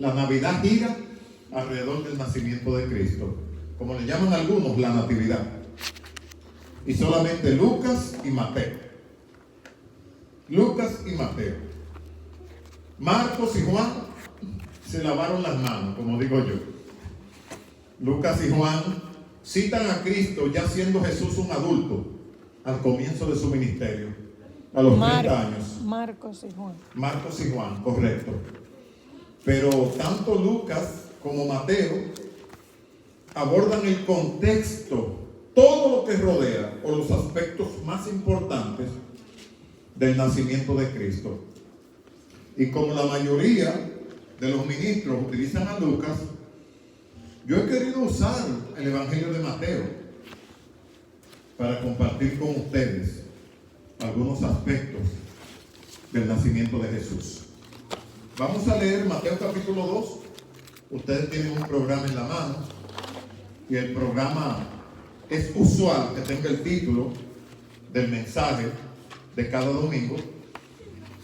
La Navidad gira alrededor del nacimiento de Cristo, como le llaman algunos, la Natividad. Y solamente Lucas y Mateo. Lucas y Mateo. Marcos y Juan se lavaron las manos, como digo yo. Lucas y Juan citan a Cristo ya siendo Jesús un adulto al comienzo de su ministerio, a los 30 años. Marcos y Juan. Marcos y Juan, correcto. Pero tanto Lucas como Mateo abordan el contexto, todo lo que rodea o los aspectos más importantes del nacimiento de Cristo. Y como la mayoría de los ministros utilizan a Lucas, yo he querido usar el Evangelio de Mateo para compartir con ustedes algunos aspectos del nacimiento de Jesús. Vamos a leer Mateo capítulo 2. Ustedes tienen un programa en la mano y el programa es usual que tenga el título del mensaje de cada domingo.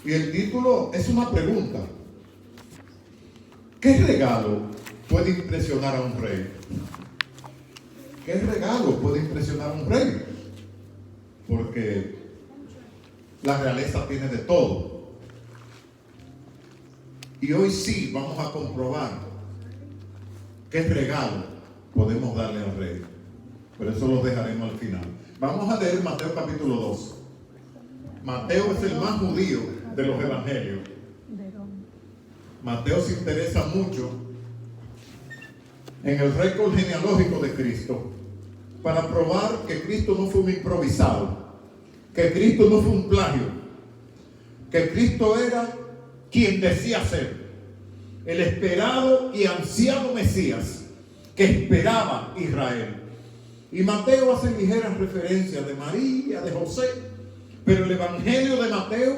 Y el título es una pregunta. ¿Qué regalo puede impresionar a un rey? ¿Qué regalo puede impresionar a un rey? Porque la realeza tiene de todo. Y hoy sí vamos a comprobar qué regalo podemos darle al rey. Pero eso lo dejaremos al final. Vamos a leer Mateo capítulo 2. Mateo es el más judío de los evangelios. Mateo se interesa mucho en el récord genealógico de Cristo para probar que Cristo no fue un improvisado, que Cristo no fue un plagio, que Cristo era quien decía ser, el esperado y ansiado Mesías que esperaba Israel. Y Mateo hace ligeras referencias de María, de José, pero el Evangelio de Mateo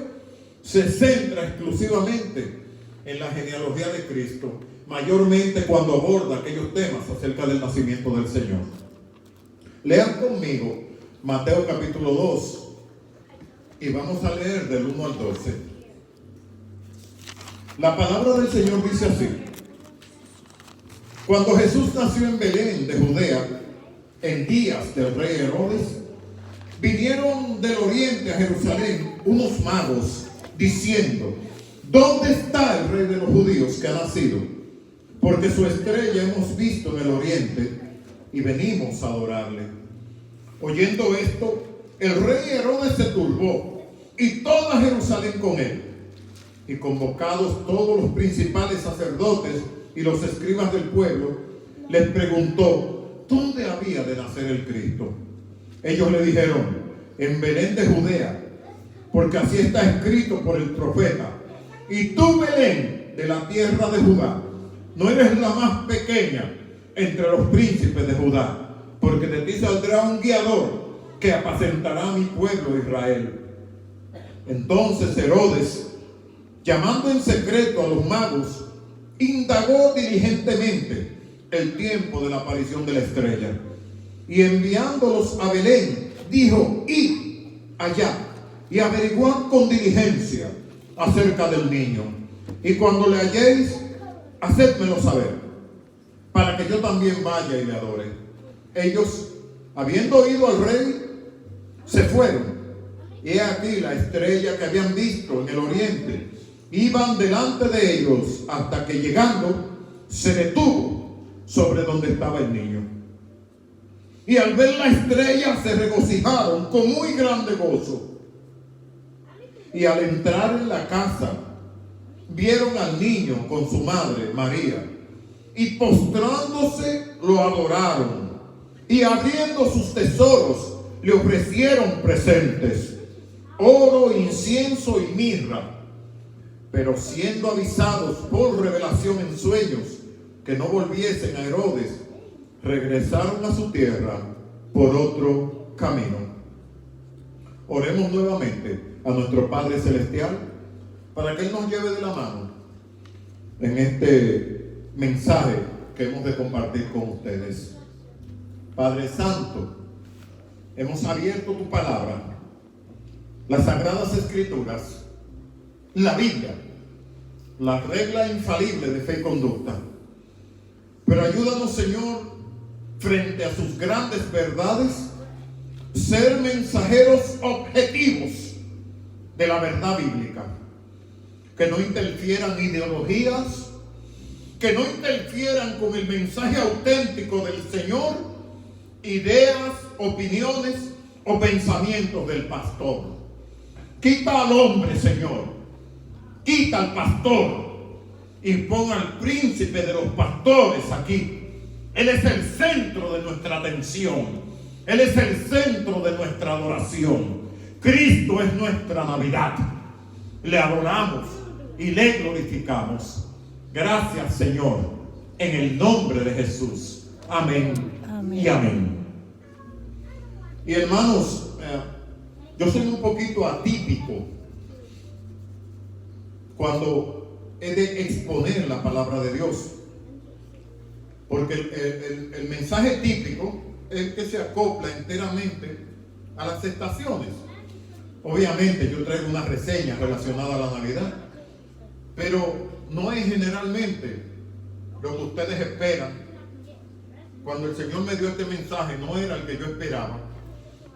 se centra exclusivamente en la genealogía de Cristo, mayormente cuando aborda aquellos temas acerca del nacimiento del Señor. Lean conmigo Mateo capítulo 2 y vamos a leer del 1 al 12. La palabra del Señor dice así: Cuando Jesús nació en Belén de Judea, en días del rey Herodes, vinieron del oriente a Jerusalén unos magos diciendo: ¿Dónde está el rey de los judíos que ha nacido? Porque su estrella hemos visto en el oriente y venimos a adorarle. Oyendo esto, el rey Herodes se turbó y toda Jerusalén con él. Y convocados todos los principales sacerdotes y los escribas del pueblo, les preguntó dónde había de nacer el Cristo. Ellos le dijeron: en Belén de Judea, porque así está escrito por el profeta: y tú, Belén, de la tierra de Judá, no eres la más pequeña entre los príncipes de Judá, porque de ti saldrá un guiador que apacentará a mi pueblo Israel. Entonces Herodes, llamando en secreto a los magos, indagó diligentemente el tiempo de la aparición de la estrella, y enviándolos a Belén, dijo: id allá y averiguad con diligencia acerca del niño, y cuando le halléis, hacedmelo saber, para que yo también vaya y le adore. Ellos, habiendo oído al rey, se fueron, y he aquí la estrella que habían visto en el oriente iban delante de ellos, hasta que llegando se detuvo sobre donde estaba el niño. Y al ver la estrella se regocijaron con muy grande gozo. Y al entrar en la casa, vieron al niño con su madre María, y postrándose lo adoraron, y abriendo sus tesoros le ofrecieron presentes: oro, incienso y mirra. Pero siendo avisados por revelación en sueños que no volviesen a Herodes, regresaron a su tierra por otro camino. Oremos nuevamente a nuestro Padre Celestial para que Él nos lleve de la mano en este mensaje que hemos de compartir con ustedes. Padre Santo, hemos abierto tu palabra, las Sagradas Escrituras, la Biblia, la regla infalible de fe y conducta. Pero ayúdanos, Señor, frente a sus grandes verdades, ser mensajeros objetivos de la verdad bíblica. Que no interfieran ideologías, que no interfieran con el mensaje auténtico del Señor, ideas, opiniones o pensamientos del pastor. Quita al hombre, Señor, quita al pastor y pon al príncipe de los pastores aquí. Él es el centro de nuestra atención, Él es el centro de nuestra adoración. Cristo es nuestra Navidad. Le adoramos y le glorificamos. Gracias, Señor, en el nombre de Jesús. Amén, amén. Y amén. Y hermanos, yo soy un poquito atípico cuando he de exponer la palabra de Dios, porque el mensaje típico es el que se acopla enteramente a las estaciones. Obviamente yo traigo una reseña relacionada a la Navidad, pero no es generalmente lo que ustedes esperan. Cuando el Señor me dio este mensaje, no era el que yo esperaba.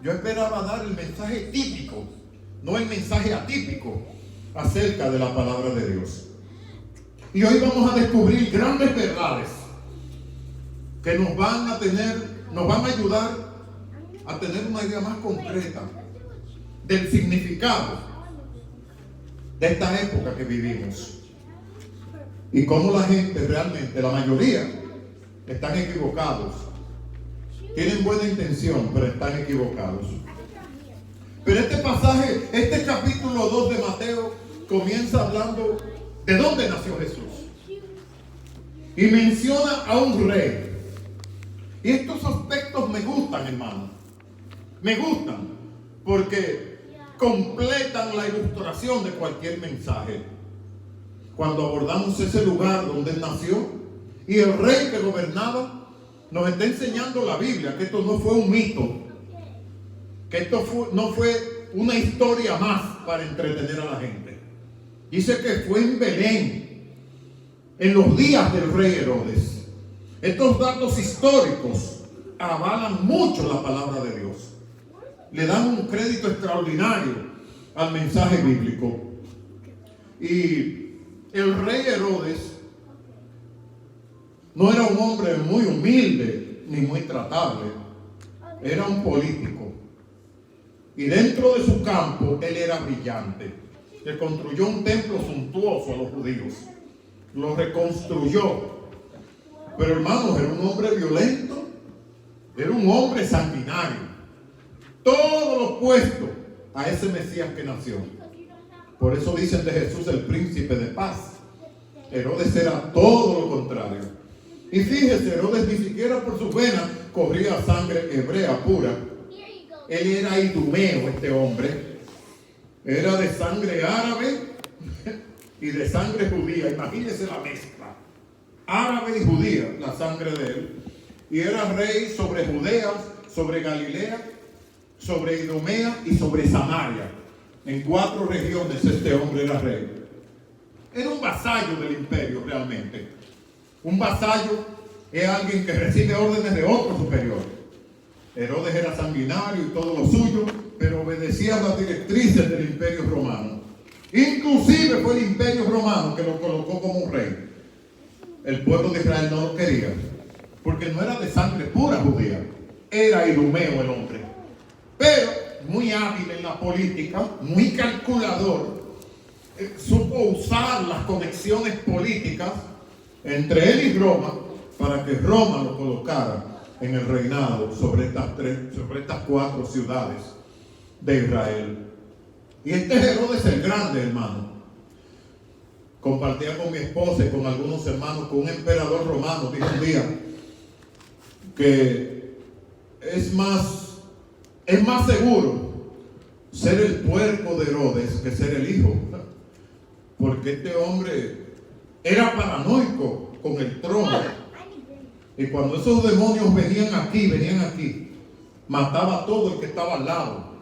Yo esperaba dar el mensaje típico, no el mensaje atípico acerca de la palabra de Dios. Y hoy vamos a descubrir grandes verdades que nos van a ayudar a tener una idea más concreta del significado de esta época que vivimos. Y cómo la gente realmente, la mayoría, están equivocados. Tienen buena intención, pero están equivocados. Pero este pasaje, este capítulo 2 de Mateo, comienza hablando de dónde nació Jesús. Y menciona a un rey. Y estos aspectos me gustan, hermano. Me gustan, porque completan la ilustración de cualquier mensaje. Cuando abordamos ese lugar donde él nació y el rey que gobernaba, nos está enseñando la Biblia que esto no fue un mito, que esto no fue una historia más para entretener a la gente. Dice que fue en Belén, en los días del rey Herodes. Estos datos históricos avalan mucho la palabra de Dios. Le dan un crédito extraordinario al mensaje bíblico. Y el rey Herodes no era un hombre muy humilde ni muy tratable. Era un político. Y dentro de su campo él era brillante. Le construyó un templo suntuoso a los judíos. Lo reconstruyó. Pero hermanos, era un hombre violento. Era un hombre sanguinario. Todo lo opuesto a ese Mesías que nació. Por eso dicen de Jesús el príncipe de paz. Herodes era todo lo contrario. Y fíjese, Herodes ni siquiera por sus venas corría sangre hebrea pura. Él era idumeo, este hombre. Era de sangre árabe y de sangre judía. Imagínese la mezcla. Árabe y judía, la sangre de él. Y era rey sobre Judea, sobre Galilea, sobre Idumea y sobre Samaria. En 4 regiones este hombre era rey. Era un vasallo del imperio realmente. Un vasallo es alguien que recibe órdenes de otro superior. Herodes era sanguinario y todo lo suyo, pero obedecía a las directrices del imperio romano. Inclusive fue el imperio romano que lo colocó como un rey. El pueblo de Israel no lo quería, porque no era de sangre pura judía. Era idumeo el hombre. Pero muy hábil en la política, muy calculador, supo usar las conexiones políticas entre él y Roma para que Roma lo colocara en el reinado sobre estas 4 ciudades de Israel. Y este es Herodes el Grande, hermano. Compartía con mi esposa y con algunos hermanos con un emperador romano, dijo un día, que es más seguro ser el puerco de Herodes que ser el hijo. Porque este hombre era paranoico con el trono. Y cuando esos demonios venían aquí, mataba a todo el que estaba al lado.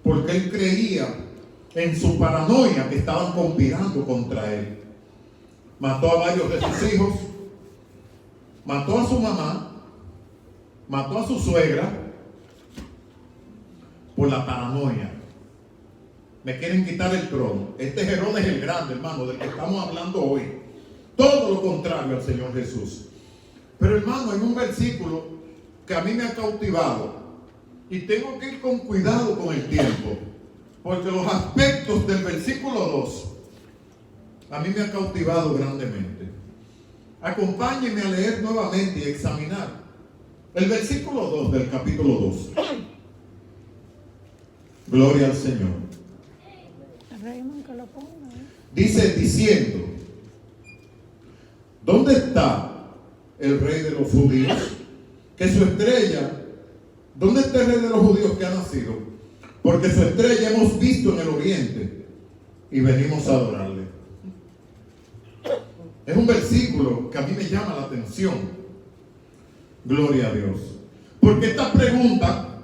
Porque él creía en su paranoia que estaban conspirando contra él. mató a varios de sus hijos, mató a su mamá, mató a su suegra por la paranoia. Me quieren quitar el trono. Este es Herodes el Grande, hermano, del que estamos hablando hoy. Todo lo contrario al Señor Jesús. Pero hermano, hay un versículo que a mí me ha cautivado y tengo que ir con cuidado con el tiempo, porque los aspectos del versículo 2 a mí me ha cautivado grandemente. Acompáñenme a leer nuevamente y examinar el versículo 2 del capítulo 2. Gloria al Señor. Dice diciendo: ¿dónde está el rey de los judíos? Que su estrella, ¿dónde está el rey de los judíos que ha nacido? Porque su estrella hemos visto en el oriente y venimos a adorarle. Es un versículo que a mí me llama la atención. Gloria a Dios. Porque esta pregunta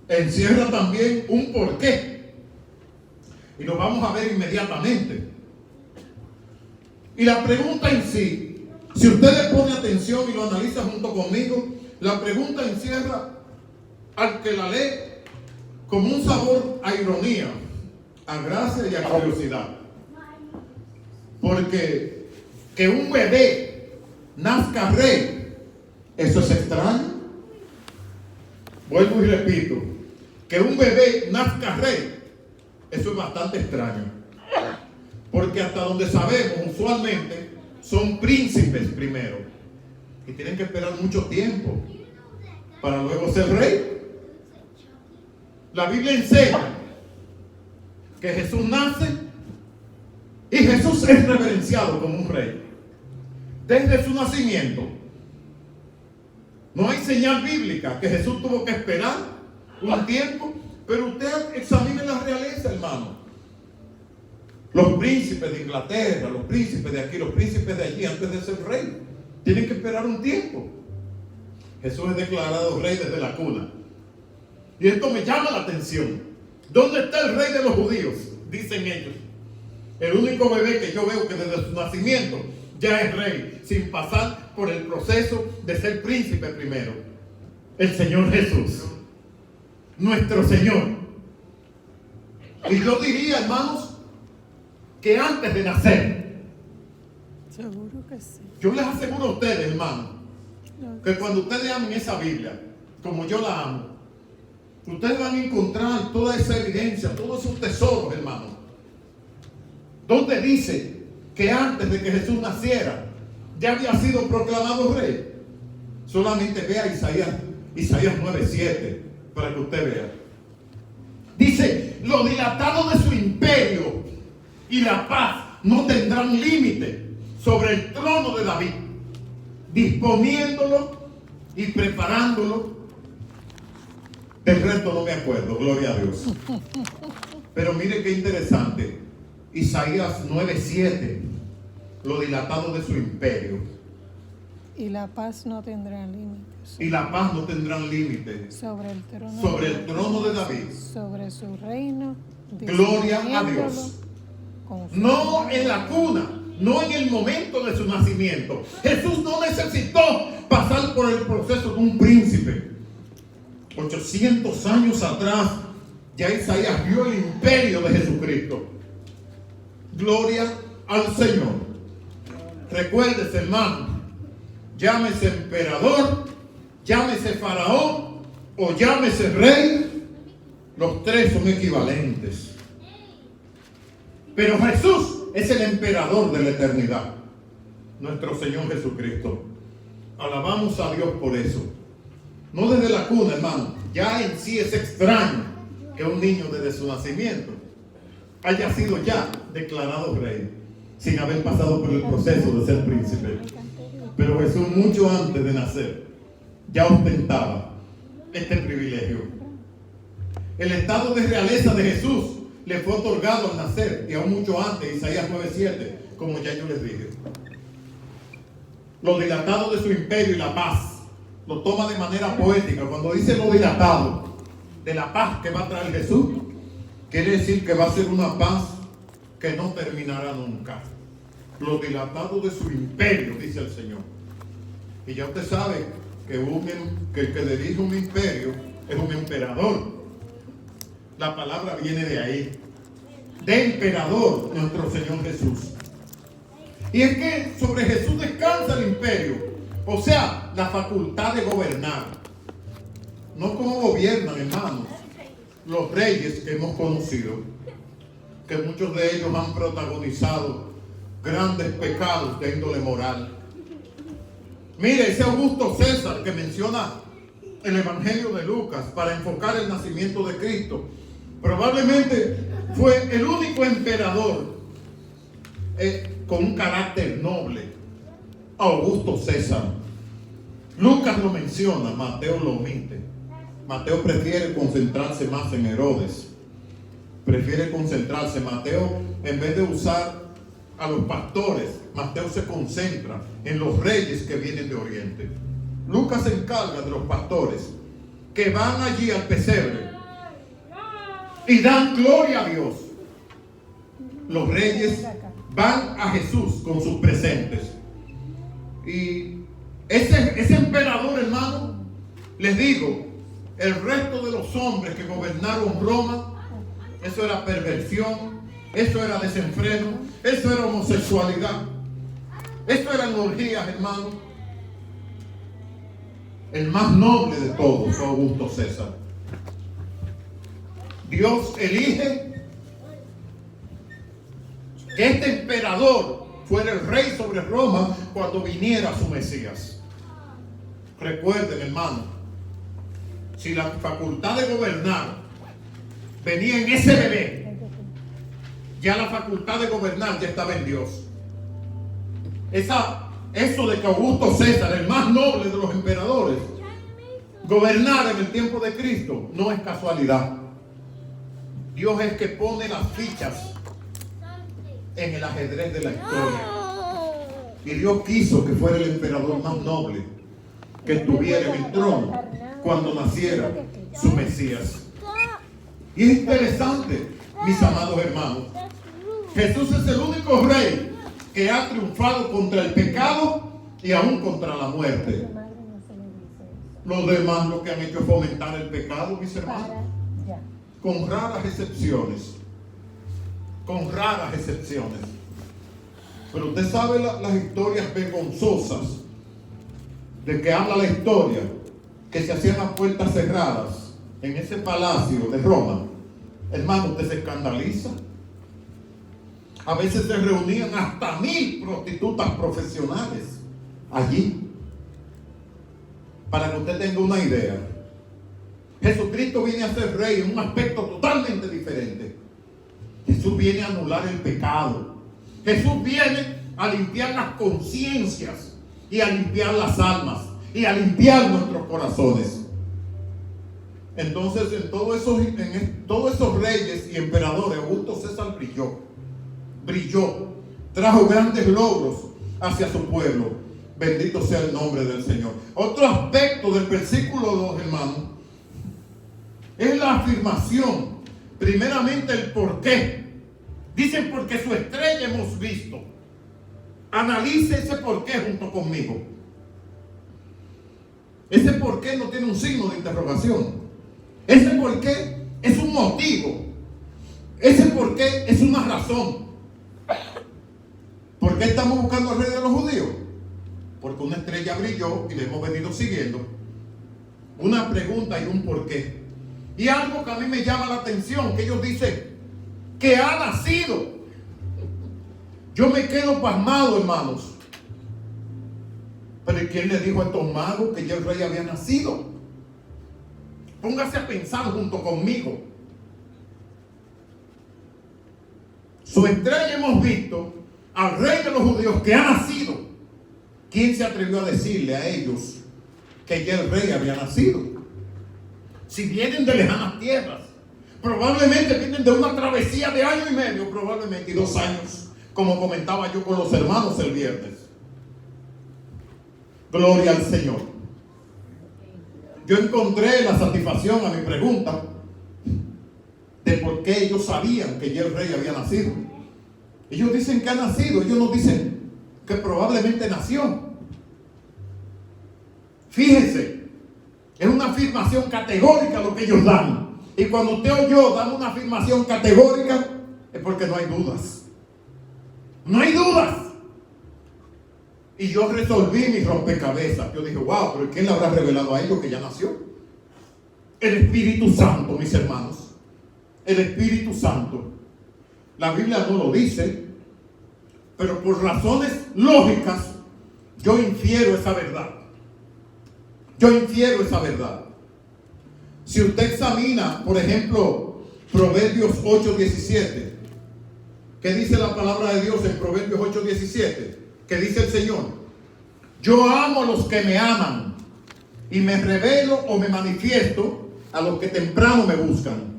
encierra también un porqué. Y lo vamos a ver inmediatamente. Y la pregunta en sí, si usted le pone atención y lo analiza junto conmigo, la pregunta encierra al que la lee como un sabor a ironía, a gracia y a curiosidad. Porque que un bebé nazca rey, eso es extraño. Vuelvo y repito, que un bebé nazca rey, eso es bastante extraño. Porque hasta donde sabemos, usualmente son príncipes primero y tienen que esperar mucho tiempo para luego ser rey. La Biblia enseña que Jesús nace y Jesús es reverenciado como un rey desde su nacimiento. No hay señal bíblica que Jesús tuvo que esperar un tiempo, pero usted examine la realeza, hermano. Los príncipes de Inglaterra, los príncipes de aquí, los príncipes de allí, antes de ser rey, tienen que esperar un tiempo. Jesús es declarado rey desde la cuna. Y esto me llama la atención. ¿Dónde está el rey de los judíos? Dicen ellos. El único bebé que yo veo que desde su nacimiento ya es rey, sin pasar por el proceso de ser príncipe primero. El Señor Jesús, nuestro Señor. Y yo diría, hermanos, que antes de nacer, seguro que sí. Yo les aseguro a ustedes, hermanos, que cuando ustedes amen esa Biblia, como yo la amo, ustedes van a encontrar toda esa evidencia, todos esos tesoros, hermanos, donde dice que antes de que Jesús naciera, ya había sido proclamado rey. Solamente vea Isaías 9:7 para que usted vea. Dice: lo dilatado de su imperio y la paz no tendrán límite sobre el trono de David, disponiéndolo y preparándolo. Del resto no me acuerdo, gloria a Dios. Pero mire qué interesante. Isaías 9:7, lo dilatado de su imperio. Y la paz no tendrá límites. Y la paz no tendrán límite sobre el trono de David. Sobre su reino. Gloria a Dios. No en la cuna, no en el momento de su nacimiento. Jesús no necesitó pasar por el proceso de un príncipe. 800 años atrás, ya Isaías vio el imperio de Jesucristo. Gloria al Señor. Recuérdese, hermano, llámese emperador, llámese faraón o llámese rey, los tres son equivalentes. Pero Jesús es el emperador de la eternidad, nuestro Señor Jesucristo. Alabamos a Dios por eso. No desde la cuna, hermano. Ya en sí es extraño que un niño desde su nacimiento haya sido ya declarado rey, sin haber pasado por el proceso de ser príncipe. Pero Jesús, mucho antes de nacer, ya ostentaba este privilegio. El estado de realeza de Jesús le fue otorgado al nacer, y aún mucho antes, Isaías 9:7, como ya yo les dije. Lo dilatado de su imperio y la paz, lo toma de manera poética. Cuando dice lo dilatado de la paz que va a traer Jesús, quiere decir que va a ser una paz que no terminará nunca. lo dilatado de su imperio, dice el Señor. Y ya usted sabe que el que dirige un imperio es un emperador. La palabra viene de ahí, de emperador, nuestro Señor Jesús. Y es que sobre Jesús descansa el imperio, o sea, la facultad de gobernar. No como gobiernan, hermanos, los reyes que hemos conocido, que muchos de ellos han protagonizado grandes pecados de índole moral. Mire, ese Augusto César que menciona el Evangelio de Lucas para enfocar el nacimiento de Cristo, probablemente fue el único emperador con un carácter noble, Augusto César. Lucas lo menciona, Mateo lo omite. Mateo prefiere concentrarse más en Herodes. Mateo, en vez de usar a los pastores, Mateo se concentra en los reyes que vienen de Oriente. Lucas se encarga de los pastores que van allí al pesebre y dan gloria a Dios. Los reyes van a Jesús con sus presentes. Y ese emperador, hermano, les digo, el resto de los hombres que gobernaron Roma, eso era perversión, eso era desenfreno, eso era homosexualidad, eso eran orgías, hermano. El más noble de todos fue Augusto César. Dios elige que este emperador fuera el rey sobre Roma cuando viniera su Mesías. Recuerden, hermano, si la facultad de gobernar venía en ese bebé, ya la facultad de gobernar ya estaba en Dios. Eso de que Augusto César, el más noble de los emperadores, gobernara en el tiempo de Cristo, no es casualidad. Dios es que pone las fichas en el ajedrez de la historia. Y Dios quiso que fuera el emperador más noble que estuviera en el trono cuando naciera su Mesías. Y es interesante, mis amados hermanos, Jesús es el único rey que ha triunfado contra el pecado y aún contra la muerte. Los demás lo que han hecho es fomentar el pecado, mis hermanos, con raras excepciones. Con raras excepciones. Pero usted sabe las historias vergonzosas de que habla la historia, que se hacían las puertas cerradas en ese palacio de Roma. Hermano, usted se escandaliza. A veces se reunían hasta 1000 prostitutas profesionales allí. Para que usted tenga una idea, Jesucristo viene a ser rey en un aspecto totalmente diferente. Jesús viene a anular el pecado. Jesús viene a limpiar las conciencias y a limpiar las almas y a limpiar nuestros corazones. Entonces, en todos esos reyes y emperadores, Augusto César brilló, trajo grandes logros hacia su pueblo. Bendito sea el nombre del Señor. Otro aspecto del versículo 2, hermano, es la afirmación. Primeramente el por qué. Dicen porque su estrella hemos visto. Analice ese por qué junto conmigo. Ese por qué no tiene un signo de interrogación. Ese por qué es un motivo. Ese por qué es una razón. ¿Por qué estamos buscando al rey de los judíos? Porque una estrella brilló y le hemos venido siguiendo. Una pregunta y un por qué. Y algo que a mí me llama la atención, que ellos dicen que ha nacido. Yo me quedo pasmado, hermanos. Pero ¿quién le dijo a estos magos que ya el rey había nacido? Póngase a pensar junto conmigo. Su estrella hemos visto al rey de los judíos que ha nacido. ¿Quién se atrevió a decirle a ellos que ya el rey había nacido? Si vienen de lejanas tierras, probablemente vienen de una travesía de año y medio, probablemente, y 2 años, como comentaba yo con los hermanos el viernes. Gloria al Señor. Yo encontré la satisfacción a mi pregunta de por qué ellos sabían que ya el rey había nacido. Ellos dicen que ha nacido, ellos no dicen que probablemente nació. Fíjense, es una afirmación categórica lo que ellos dan. Y cuando usted o yo dan una afirmación categórica, es porque no hay dudas. No hay dudas. Y yo resolví mi rompecabezas. Yo dije, wow, pero ¿quién le habrá revelado a ellos que ya nació? El Espíritu Santo, mis hermanos. El Espíritu Santo. La Biblia no lo dice, pero por razones lógicas, yo infiero esa verdad. Yo infiero esa verdad. Si usted examina, por ejemplo, Proverbios 8:17, ¿qué dice la palabra de Dios en Proverbios 8:17? ¿Qué dice el Señor? Yo amo a los que me aman y me revelo o me manifiesto a los que temprano me buscan.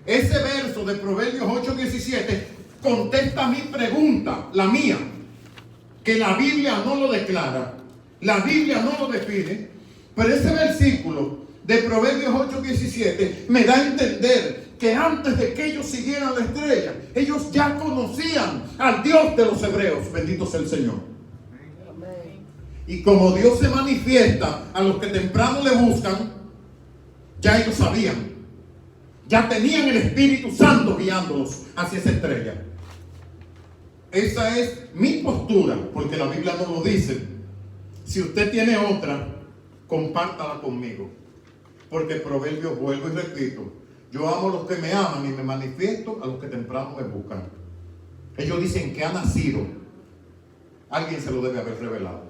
Ese verso de Proverbios 8:17 contesta mi pregunta, la mía, que la Biblia no lo declara, la Biblia no lo define, pero ese versículo de Proverbios 8:17 me da a entender que antes de que ellos siguieran la estrella, ellos ya conocían al Dios de los hebreos. Bendito sea el Señor. Y como Dios se manifiesta a los que temprano le buscan, ya ellos sabían. Ya tenían el Espíritu Santo guiándolos hacia esa estrella. Esa es mi postura, porque la Biblia no lo dice. Si usted tiene otra, compártala conmigo. Porque Proverbios, vuelvo y repito, yo amo a los que me aman y me manifiesto a los que temprano me buscan. Ellos dicen que ha nacido. Alguien se lo debe haber revelado.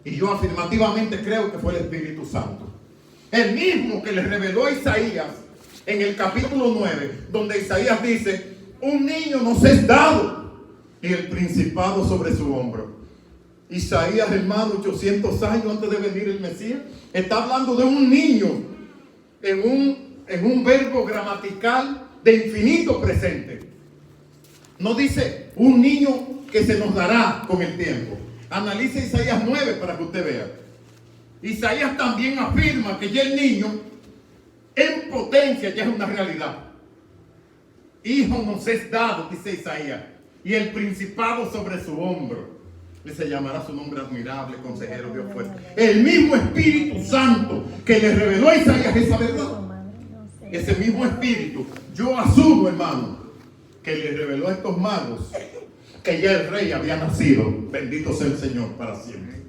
Y yo afirmativamente creo que fue el Espíritu Santo. El mismo que le reveló a Isaías en el capítulo 9, donde Isaías dice, un niño nos es dado y el principado sobre su hombro. Isaías, hermano, 800 años antes de venir el Mesías, está hablando de un niño en un verbo gramatical de infinito presente. No dice un niño que se nos dará con el tiempo. Analice Isaías 9 para que usted vea. Isaías también afirma que ya el niño en potencia ya es una realidad. Hijo nos es dado, dice Isaías, y el principado sobre su hombro. Y se llamará su nombre admirable, consejero, Dios fuerte. El mismo Espíritu Santo que le reveló a Isaías esa verdad. Ese mismo Espíritu, yo asumo, hermano, que le reveló a estos magos que ya el rey había nacido. Bendito sea el Señor para siempre.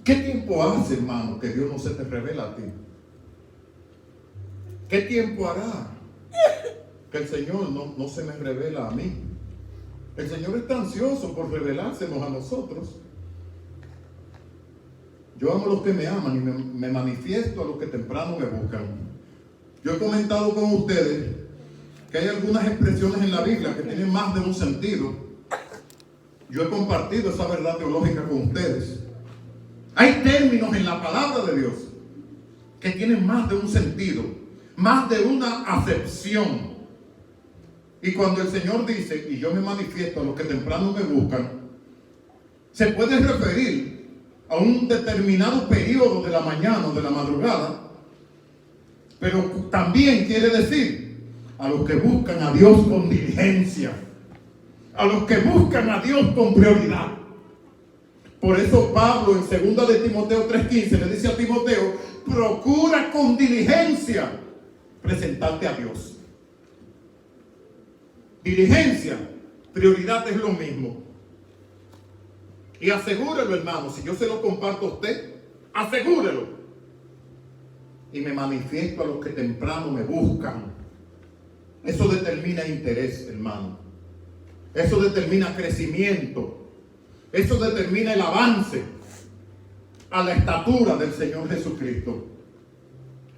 ¿Qué tiempo hace, hermano, que Dios no se te revela a ti? ¿Qué tiempo hará que el Señor no se me revela a mí? El Señor está ansioso por revelársenos a nosotros. Yo amo a los que me aman y me manifiesto a los que temprano me buscan. Yo he comentado con ustedes que hay algunas expresiones en la Biblia que tienen más de un sentido. Yo he compartido esa verdad teológica con ustedes. Hay términos en la palabra de Dios que tienen más de un sentido, más de una acepción. Y cuando el Señor dice, y yo me manifiesto a los que temprano me buscan, se puede referir a un determinado periodo de la mañana o de la madrugada, pero también quiere decir a los que buscan a Dios con diligencia, a los que buscan a Dios con prioridad. Por eso Pablo en 2 de Timoteo 3:15 le dice a Timoteo, procura con diligencia presentarte a Dios. Diligencia, prioridad es lo mismo. Y asegúrelo, hermano, si yo se lo comparto a usted, asegúrelo. Y me manifiesto a los que temprano me buscan. Eso determina interés, hermano. Eso determina crecimiento. Eso determina el avance a la estatura del Señor Jesucristo.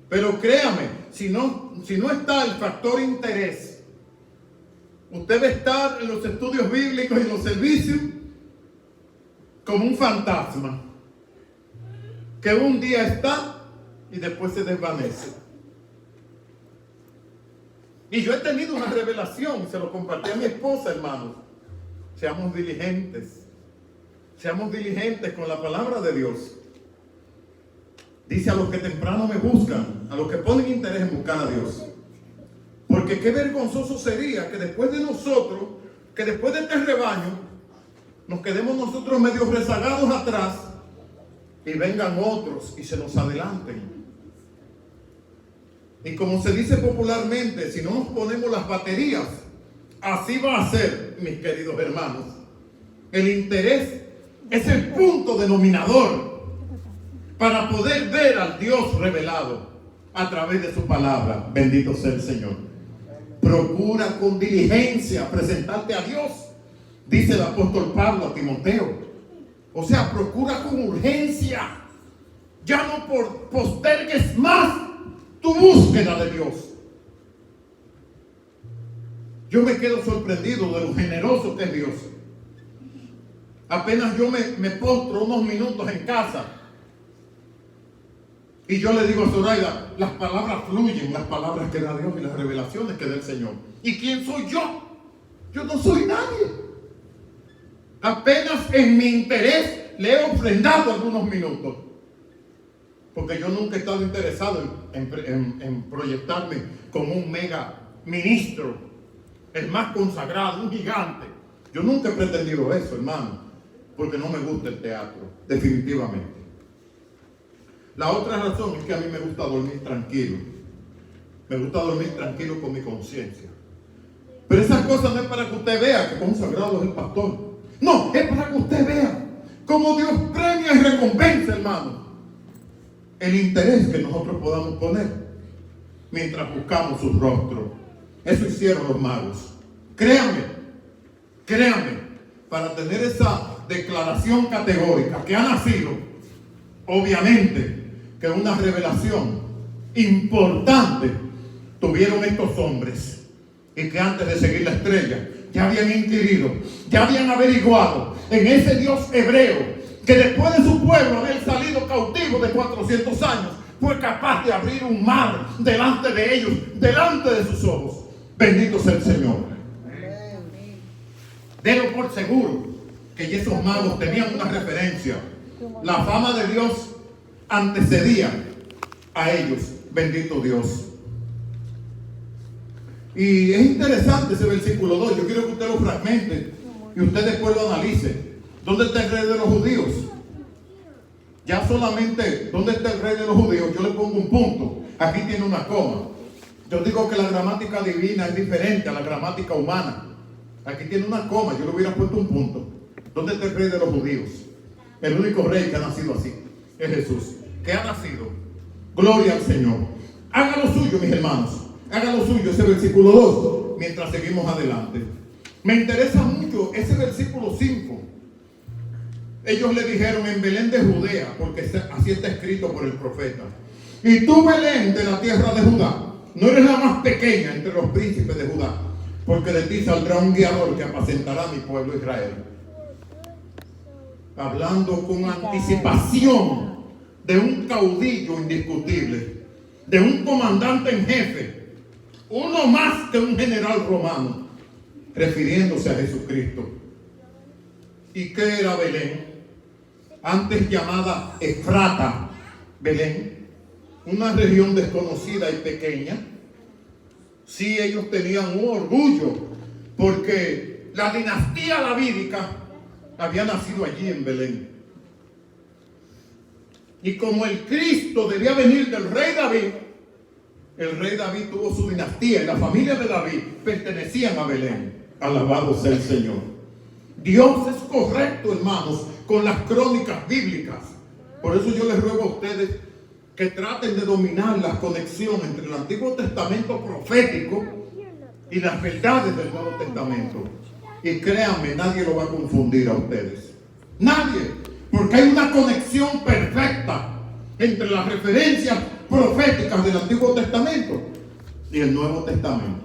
Pero créame, si no está el factor interés, usted va a estar en los estudios bíblicos y en los servicios como un fantasma que un día está y después se desvanece. Y yo he tenido una revelación y se lo compartí a mi esposa, hermanos. Seamos diligentes. Seamos diligentes con la palabra de Dios. Dice: a los que temprano me buscan, a los que ponen interés en buscar a Dios. Porque qué vergonzoso sería que después de nosotros, que después de este rebaño, nos quedemos nosotros medio rezagados atrás y vengan otros y se nos adelanten. Y como se dice popularmente, si no nos ponemos las baterías, así va a ser, mis queridos hermanos. El interés es el punto denominador para poder ver al Dios revelado a través de su palabra. Bendito sea el Señor. Procura con diligencia presentarte a Dios, dice el apóstol Pablo a Timoteo. O sea, procura con urgencia. Ya no postergues más tu búsqueda de Dios. Yo me quedo sorprendido de lo generoso que es Dios. Apenas yo me postro unos minutos en casa y yo le digo a Zoraida, las palabras fluyen, las palabras que da Dios y las revelaciones que da el Señor. ¿Y quién soy yo? Yo no soy nadie. Apenas en mi interés le he ofrendado algunos minutos. Porque yo nunca he estado interesado en proyectarme como un mega ministro, el más consagrado, un gigante. Yo nunca he pretendido eso, hermano, porque no me gusta el teatro, definitivamente. La otra razón es que a mí me gusta dormir tranquilo. Me gusta dormir tranquilo con mi conciencia. Pero esas cosas no es para que usted vea que consagrado es el pastor. No, es para que usted vea cómo Dios premia y recompensa, hermano, el interés que nosotros podamos poner mientras buscamos su rostro. Eso hicieron los magos. Créanme, para tener esa declaración categórica que ha nacido, obviamente, que una revelación importante tuvieron estos hombres, y que antes de seguir la estrella ya habían inquirido, ya habían averiguado en ese Dios hebreo que después de su pueblo haber salido cautivo de 400 años, fue capaz de abrir un mar delante de ellos, delante de sus ojos. Bendito sea el Señor. Denlo por seguro que esos magos tenían una referencia. La fama de Dios antecedía a ellos. Bendito Dios. Y es interesante ese versículo 2. Yo quiero que usted lo fragmente y usted después lo analice. ¿Dónde está el rey de los judíos? Ya solamente, ¿dónde está el rey de los judíos? Yo le pongo un punto. Aquí tiene una coma. Yo digo que la gramática divina es diferente a la gramática humana. Aquí tiene una coma. Yo le hubiera puesto un punto. ¿Dónde está el rey de los judíos? El único rey que ha nacido así es Jesús. ¿Qué ha nacido? Gloria al Señor. Haga lo suyo, mis hermanos. Haga lo suyo, ese versículo 2, mientras seguimos adelante. Me interesa mucho ese versículo 5. Ellos le dijeron: en Belén de Judea, porque así está escrito por el profeta. Y tú, Belén, de la tierra de Judá, no eres la más pequeña entre los príncipes de Judá, porque de ti saldrá un guiador que apacentará a mi pueblo Israel. Hablando con anticipación de un caudillo indiscutible, de un comandante en jefe, uno más que un general romano, refiriéndose a Jesucristo. ¿Y qué era Belén? Antes llamada Efrata, Belén, una región desconocida y pequeña. Sí, ellos tenían un orgullo, porque la dinastía davídica había nacido allí en Belén. Y como el Cristo debía venir del rey David, el rey David tuvo su dinastía y la familia de David pertenecían a Belén. Alabado sea el Señor. Dios es correcto, hermanos, con las crónicas bíblicas. Por eso yo les ruego a ustedes que traten de dominar la conexión entre el Antiguo Testamento profético y las verdades del Nuevo Testamento. Y créanme, nadie lo va a confundir a ustedes. Nadie. Porque hay una conexión perfecta entre las referencias proféticas del Antiguo Testamento y el Nuevo Testamento.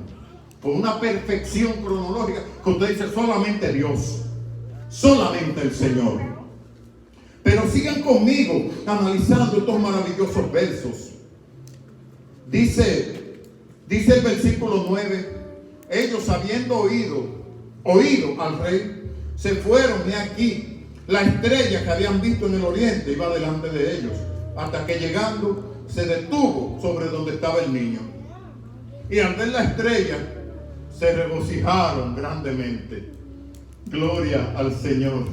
Con una perfección cronológica que usted dice: solamente Dios, solamente el Señor. Pero sigan conmigo analizando estos maravillosos versos. Dice el versículo 9: ellos, habiendo oído al rey, se fueron, y aquí la estrella que habían visto en el oriente iba delante de ellos. hasta que llegando se detuvo sobre donde estaba el niño. Y al ver la estrella, se regocijaron grandemente. Gloria al Señor.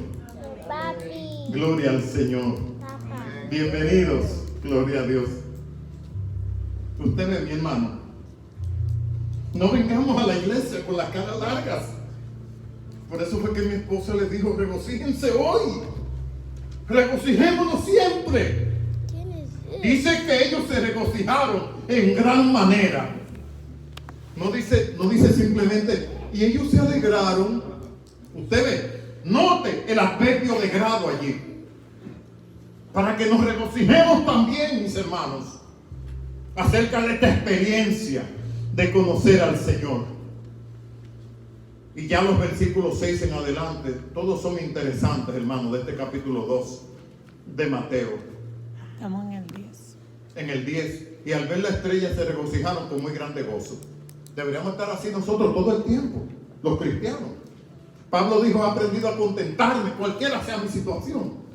Papi. Gloria al Señor. Papá. Bienvenidos. Gloria a Dios. Usted ve, mi hermano, no vengamos a la iglesia con las caras largas. Por eso fue que mi esposa les dijo: regocíjense hoy. Regocijémonos siempre. ¿Quién es él? Dice que ellos se regocijaron en gran manera. No dice simplemente, y ellos se alegraron. Usted ve, note el adverbio de grado allí. Para que nos regocijemos también, mis hermanos, acerca de esta experiencia de conocer al Señor. Y ya los versículos 6 en adelante, todos son interesantes, hermanos, de este capítulo 2 de Mateo. Estamos en el 10. En el 10, y al ver la estrella se regocijaron con muy grande gozo. Deberíamos estar así nosotros todo el tiempo, los cristianos. Pablo dijo: he aprendido a contentarme, cualquiera sea mi situación.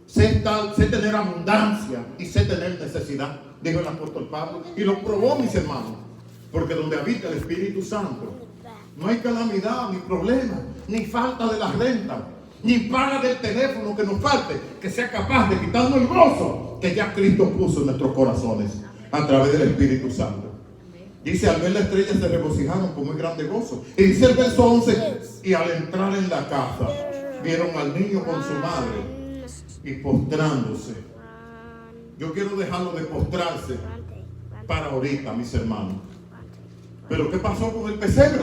Sé tener abundancia y sé tener necesidad, dijo el apóstol Pablo. Y lo probó, mis hermanos, porque donde habita el Espíritu Santo, no hay calamidad, ni problema, ni falta de la renta, ni paga del teléfono que nos falte, que sea capaz de quitarnos el gozo que ya Cristo puso en nuestros corazones a través del Espíritu Santo. Dice: al ver la estrella se regocijaron con muy grande gozo. Y dice el verso 11: y al entrar en la casa, vieron al niño con su madre y postrándose. Yo quiero dejarlo de postrarse para ahorita, mis hermanos. Pero ¿qué pasó con el pesebre?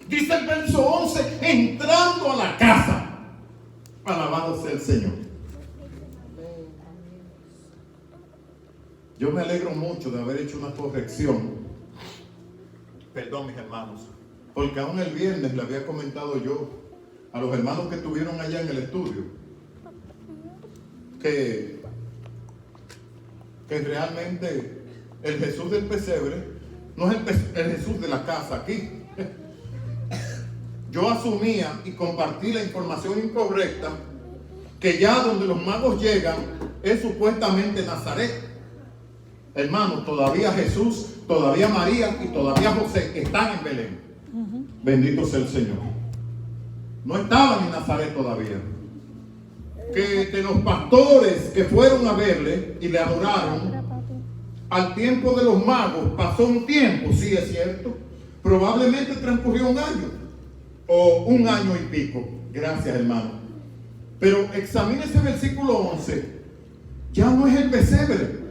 Dice el verso 11: entrando a la casa. Alabado sea el Señor. Yo me alegro mucho de haber hecho una corrección. Perdón, mis hermanos, porque aún el viernes le había comentado yo a los hermanos que estuvieron allá en el estudio que realmente el Jesús del pesebre no es el Jesús de la casa aquí. Yo asumía y compartí la información incorrecta que ya donde los magos llegan es supuestamente Nazaret. Hermanos, todavía Jesús, todavía María y todavía José están en Belén. Bendito sea el Señor. No estaban en Nazaret todavía. Que de los pastores que fueron a verle y le adoraron, al tiempo de los magos pasó un tiempo, sí es cierto, probablemente transcurrió un año o un año y pico. Gracias, hermano. Pero examine ese versículo 11. Ya no es el pesebre.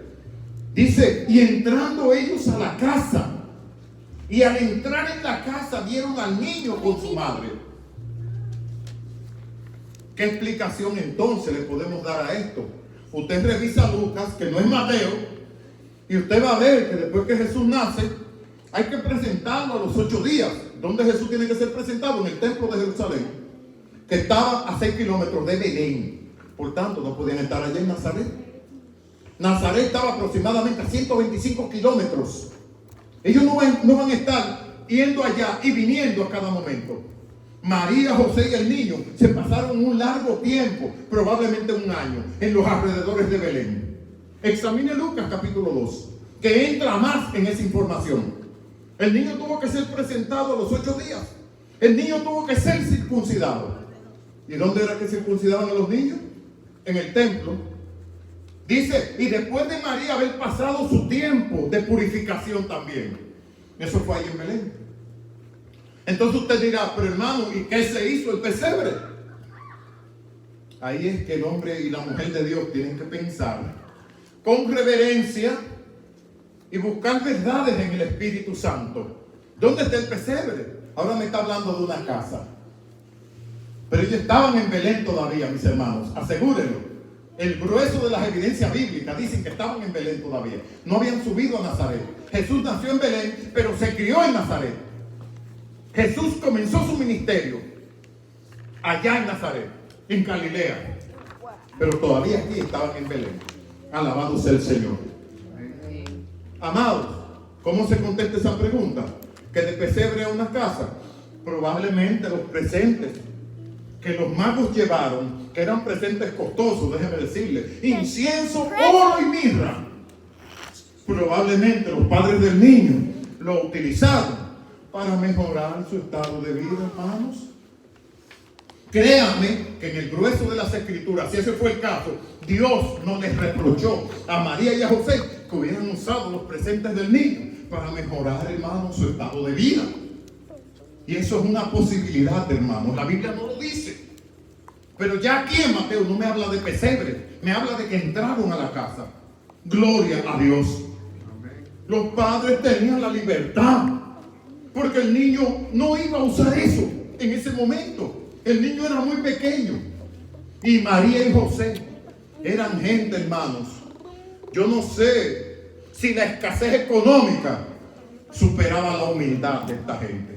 Dice: y entrando ellos a la casa, y al entrar en la casa vieron al niño con su madre. ¿Qué explicación entonces le podemos dar a esto? Usted revisa Lucas, que no es Mateo, y usted va a ver que después que Jesús nace, hay que presentarlo a los 8 días. ¿Dónde Jesús tiene que ser presentado? En el templo de Jerusalén, que estaba a 6 kilómetros de Belén. Por tanto, no podían estar allá en Nazaret. Nazaret estaba aproximadamente a 125 kilómetros. Ellos no van a estar yendo allá y viniendo a cada momento. María, José y el niño se pasaron un largo tiempo, probablemente un año, en los alrededores de Belén. Examine Lucas capítulo 2, que entra más en esa información. El niño tuvo que ser presentado a los 8 días. El niño tuvo que ser circuncidado. ¿Y dónde era que circuncidaban a los niños? En el templo. Dice: y después de María haber pasado su tiempo de purificación también. Eso fue ahí en Belén. Entonces usted dirá: pero hermano, ¿y qué se hizo el pesebre? Ahí es que el hombre y la mujer de Dios tienen que pensar con reverencia y buscar verdades en el Espíritu Santo. ¿Dónde está el pesebre? Ahora me está hablando de una casa. Pero ellos estaban en Belén todavía, mis hermanos. Asegúrenlo. El grueso de las evidencias bíblicas dicen que estaban en Belén todavía. No habían subido a Nazaret. Jesús nació en Belén, pero se crió en Nazaret. Jesús comenzó su ministerio allá en Nazaret, en Galilea. Pero todavía aquí estaban en Belén. Alabado sea el Señor. Amados, ¿cómo se contesta esa pregunta? ¿Que de pesebre a una casa? Probablemente los presentes que los magos llevaron, que eran presentes costosos, déjeme decirle, incienso, oro y mirra. Probablemente los padres del niño lo utilizaron para mejorar su estado de vida, hermanos. Créame que en el grueso de las escrituras, si ese fue el caso, Dios no les reprochó a María y a José que hubieran usado los presentes del niño para mejorar, hermanos, su estado de vida. Y eso es una posibilidad, hermanos. La Biblia no lo dice. Pero ya aquí en Mateo no me habla de pesebre, me habla de que entraron a la casa. Gloria a Dios. Los padres tenían la libertad, porque el niño no iba a usar eso en ese momento. El niño era muy pequeño. Y María y José eran gente, hermanos. Yo no sé si la escasez económica superaba la humildad de esta gente.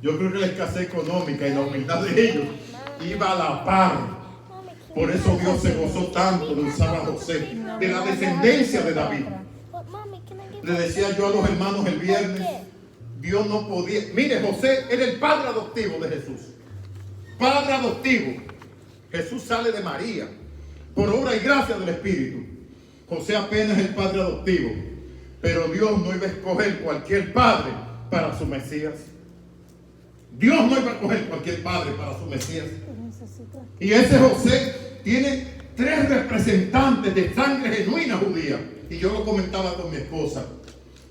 Yo creo que la escasez económica y la humildad de ellos iba a la par. Por eso Dios se gozó tanto de usar a José, de la descendencia de David. Le decía yo a los hermanos el viernes, Dios no podía. Mire, José era el padre adoptivo de Jesús. Padre adoptivo. Jesús sale de María por obra y gracia del Espíritu. José apenas es el padre adoptivo, pero Dios no iba a escoger cualquier padre para su Mesías. Dios no iba a escoger cualquier padre para su Mesías. Y ese José tiene 3 representantes de sangre genuina judía. Y yo lo comentaba con mi esposa.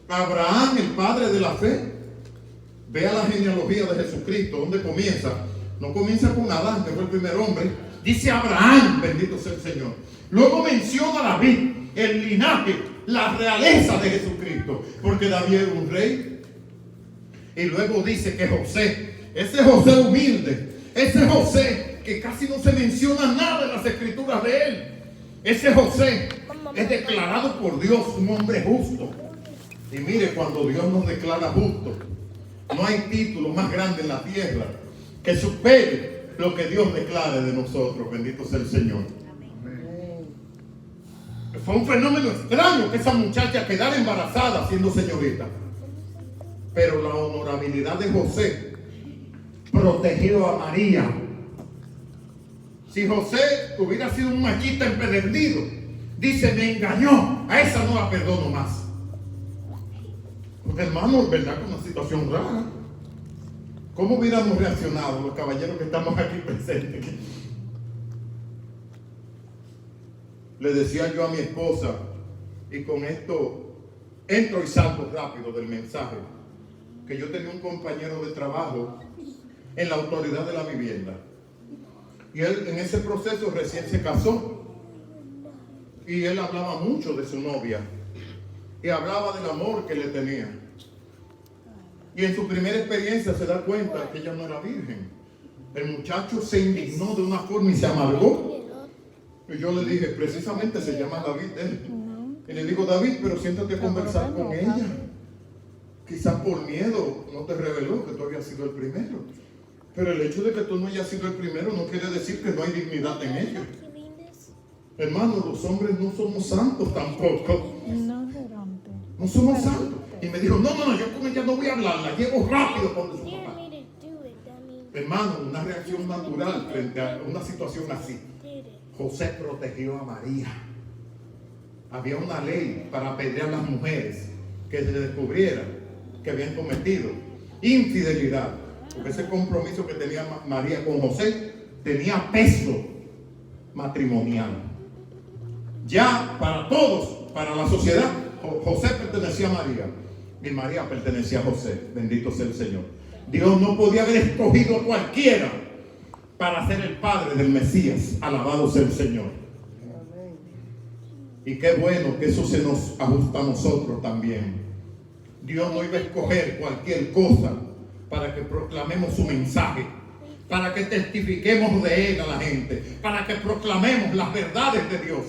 Abraham, el padre de la fe. Vea la genealogía de Jesucristo. ¿Dónde comienza? No comienza con Adán, que fue el primer hombre. Dice Abraham, bendito sea el Señor. Luego menciona a David, el linaje, la realeza de Jesucristo. Porque David era un rey. Y luego dice que José, ese José humilde, ese José que casi no se menciona nada en las escrituras de él. Ese José es declarado por Dios un hombre justo. Y mire, cuando Dios nos declara justo, no hay título más grande en la tierra que supere lo que Dios declare de nosotros. Bendito sea el Señor. Fue un fenómeno extraño que esa muchacha quedara embarazada siendo señorita. Pero la honorabilidad de José protegió a María. Si José hubiera sido un machista empedernido, dice, me engañó, a esa no la perdono más. Porque hermano, es verdad que es una situación rara. ¿Cómo hubiéramos reaccionado los caballeros que estamos aquí presentes? Le decía yo a mi esposa, y con esto entro y salgo rápido del mensaje, que yo tenía un compañero de trabajo en la autoridad de la vivienda. Y él en ese proceso recién se casó. Y él hablaba mucho de su novia. Y hablaba del amor que le tenía. Y en su primera experiencia se da cuenta que ella no era virgen. El muchacho se indignó de una forma y se amargó. Y yo le dije, precisamente se llama David él. Y le digo, David, pero siéntate a conversar con ella. Quizás por miedo no te reveló que tú habías sido el primero. Pero el hecho de que tú no hayas sido el primero no quiere decir que no hay dignidad en ella. Hermanos, los hombres no somos santos tampoco. No somos santos. Y me dijo, no, yo con ella no voy a hablar, la llevo rápido por su papá. Hermano, una reacción natural frente a una situación así. José protegió a María. Había una ley para apedrear a las mujeres que se descubrieran que habían cometido infidelidad. Porque ese compromiso que tenía María con José tenía peso matrimonial. Ya para todos, para la sociedad, José pertenecía a María y María pertenecía a José. Bendito sea el Señor. Dios no podía haber escogido a cualquiera para ser el padre del Mesías. Alabado sea el Señor. Y qué bueno que eso se nos ajusta a nosotros también. Dios no iba a escoger cualquier cosa para que proclamemos su mensaje, para que testifiquemos de él a la gente, para que proclamemos las verdades de Dios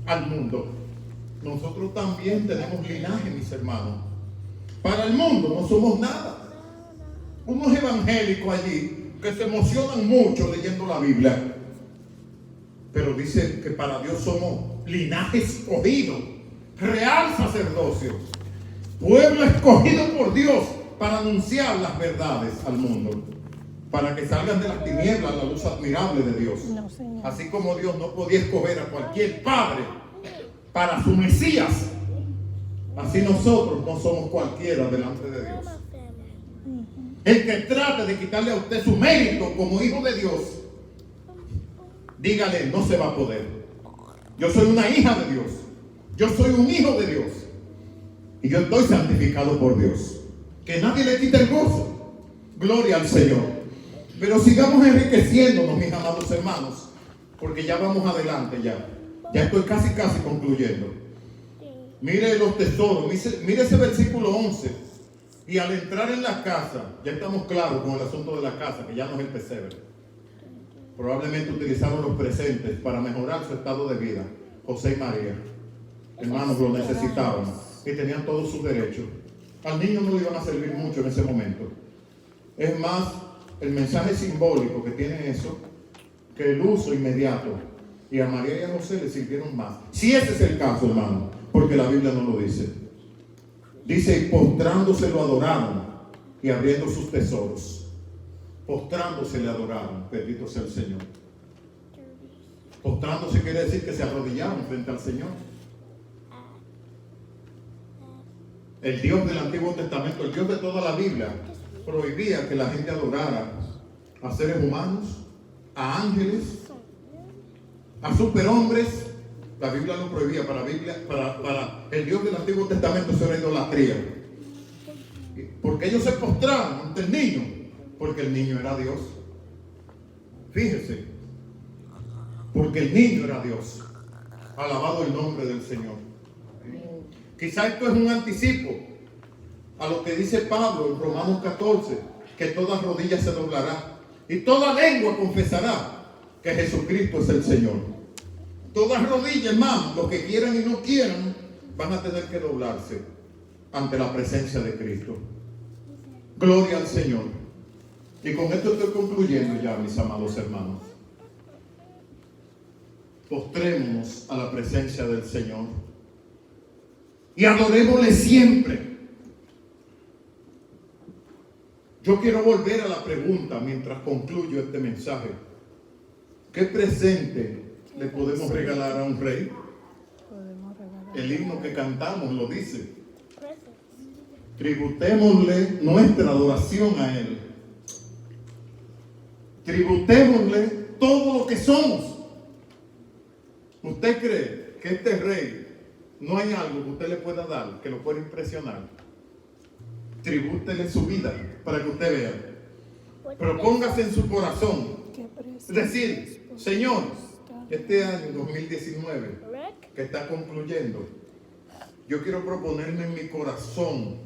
al mundo. Nosotros también tenemos linaje, mis hermanos. Para el mundo no somos nada. Unos evangélicos allí que se emocionan mucho leyendo la Biblia, pero dicen que para Dios somos linaje escogido, real sacerdocio, pueblo escogido por Dios para anunciar las verdades al mundo. para que salgan de las tinieblas a la luz admirable de Dios. No, Señor. Así como Dios no podía escoger a cualquier padre para su Mesías, así nosotros no somos cualquiera delante de Dios. El que trate de quitarle a usted su mérito como hijo de Dios, dígale, no se va a poder. Yo soy una hija de Dios. Yo soy un hijo de Dios. Y yo estoy santificado por Dios. Que nadie le quite el gozo. Gloria al Señor. Pero sigamos enriqueciéndonos, mis amados hermanos, porque ya vamos adelante ya. Ya estoy casi concluyendo. Mire los tesoros, mire ese versículo 11. Y al entrar en la casa, ya estamos claros con el asunto de la casa, que ya no es el pesebre. Probablemente utilizaron los presentes para mejorar su estado de vida. José y María, hermanos, lo necesitaban y tenían todos sus derechos. Al niño no le iban a servir mucho en ese momento. Es más, el mensaje simbólico que tiene eso, que el uso inmediato. Y a María y a José le sirvieron más. Si ese es el caso, hermano, porque la Biblia no lo dice. Dice, y postrándose lo adoraron y abriendo sus tesoros. Postrándose le adoraron, bendito sea el Señor. Postrándose quiere decir que se arrodillaron frente al Señor. El Dios del Antiguo Testamento, el Dios de toda la Biblia, prohibía que la gente adorara a seres humanos, a ángeles, a superhombres. La Biblia lo prohibía. Para el Dios del Antiguo Testamento eso era idolatría. Porque ellos se postraron ante el niño, porque el niño era Dios. Fíjese, porque el niño era Dios. Alabado el nombre del Señor. Quizá esto es un anticipo a lo que dice Pablo en Romanos 14, que toda rodilla se doblará y toda lengua confesará que Jesucristo es el Señor. Todas rodillas, hermano, los que quieran y no quieran, van a tener que doblarse ante la presencia de Cristo. Gloria al Señor. Y con esto estoy concluyendo ya, mis amados hermanos. Postrémonos a la presencia del Señor y adorémosle siempre. Yo quiero volver a la pregunta mientras concluyo este mensaje. ¿Qué presente le podemos regalar a un rey? El himno que cantamos lo dice. Tributémosle nuestra adoración a Él. Tributémosle todo lo que somos. ¿Usted cree que este rey no hay algo que usted le pueda dar que lo pueda impresionar? Tribútele su vida para que usted vea. Propóngase en su corazón. Es decir, Señor, este año 2019 que está concluyendo, yo quiero proponerme en mi corazón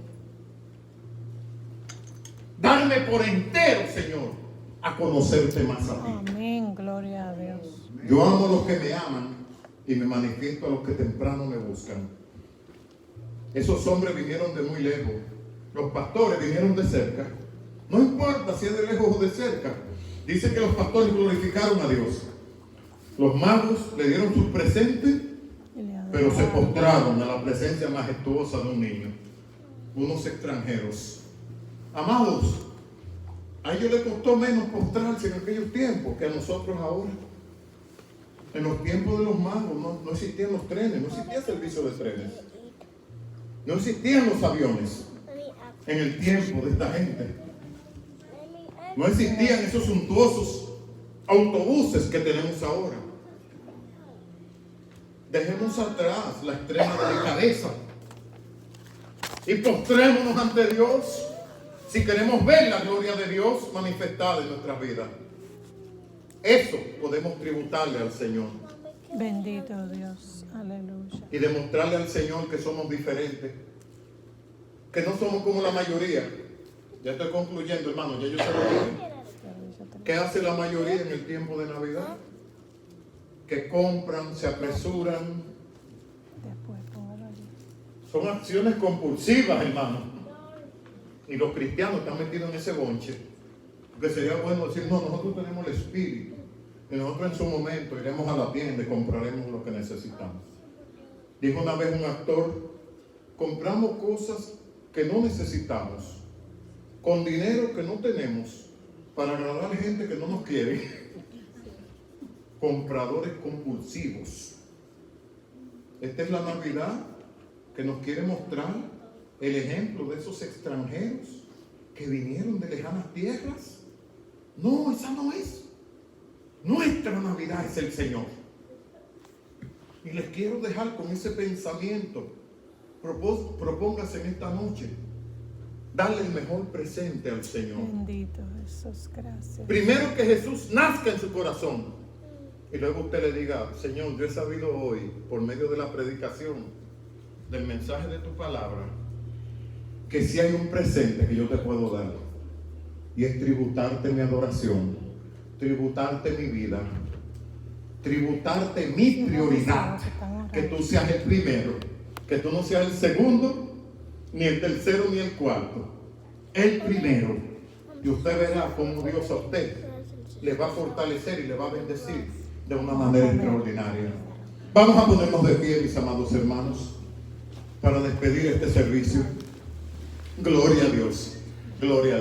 darme por entero, Señor, a conocerte más a ti. Amén, gloria a Dios. Yo amo a los que me aman y me manifiesto a los que temprano me buscan. Esos hombres vinieron de muy lejos. Los pastores vinieron de cerca. No importa si es de lejos o de cerca. Dice que los pastores glorificaron a Dios. Los magos le dieron sus presentes, pero se postraron a la presencia majestuosa de un niño. Unos extranjeros. Amados, a ellos les costó menos postrarse en aquellos tiempos que a nosotros ahora. En los tiempos de los magos no existían los trenes, no existía servicio de trenes. No existían los aviones en el tiempo de esta gente. No existían esos suntuosos autobuses que tenemos ahora. Dejemos atrás la extrema delicadeza y postrémonos ante Dios si queremos ver la gloria de Dios manifestada en nuestras vidas. Eso podemos tributarle al Señor. Bendito Dios, aleluya. Y demostrarle al Señor que somos diferentes, que no somos como la mayoría. Ya estoy concluyendo, hermano, ya yo se lo dije. ¿Qué hace la mayoría en el tiempo de Navidad? Que compran, se apresuran. Después, póngalo allí. Son acciones compulsivas, hermano. Y los cristianos están metidos en ese bonche. Porque sería bueno decir, no, nosotros tenemos el espíritu. Y nosotros en su momento iremos a la tienda y compraremos lo que necesitamos. Dijo una vez un actor, compramos cosas que no necesitamos, con dinero que no tenemos, para agradar a gente que no nos quiere, compradores compulsivos. Esta es la Navidad que nos quiere mostrar el ejemplo de esos extranjeros que vinieron de lejanas tierras. No, esa no es. Nuestra Navidad es el Señor. Y les quiero dejar con ese pensamiento. Propóngase en esta noche darle el mejor presente al Señor. Bendito Jesús, gracias. Primero que Jesús nazca en su corazón. Y luego usted le diga: Señor, yo he sabido hoy, por medio de la predicación, del mensaje de tu palabra, que si hay un presente que yo te puedo dar. Y es tributarte mi adoración, tributarte mi vida, tributarte mi prioridad. Que tú seas el primero, que tú no seas el segundo, ni el tercero, ni el cuarto. El primero. Y usted verá cómo Dios a usted le va a fortalecer y le va a bendecir de una manera extraordinaria. Vamos a ponernos de pie, mis amados hermanos, para despedir este servicio. Gloria a Dios. Gloria a Dios.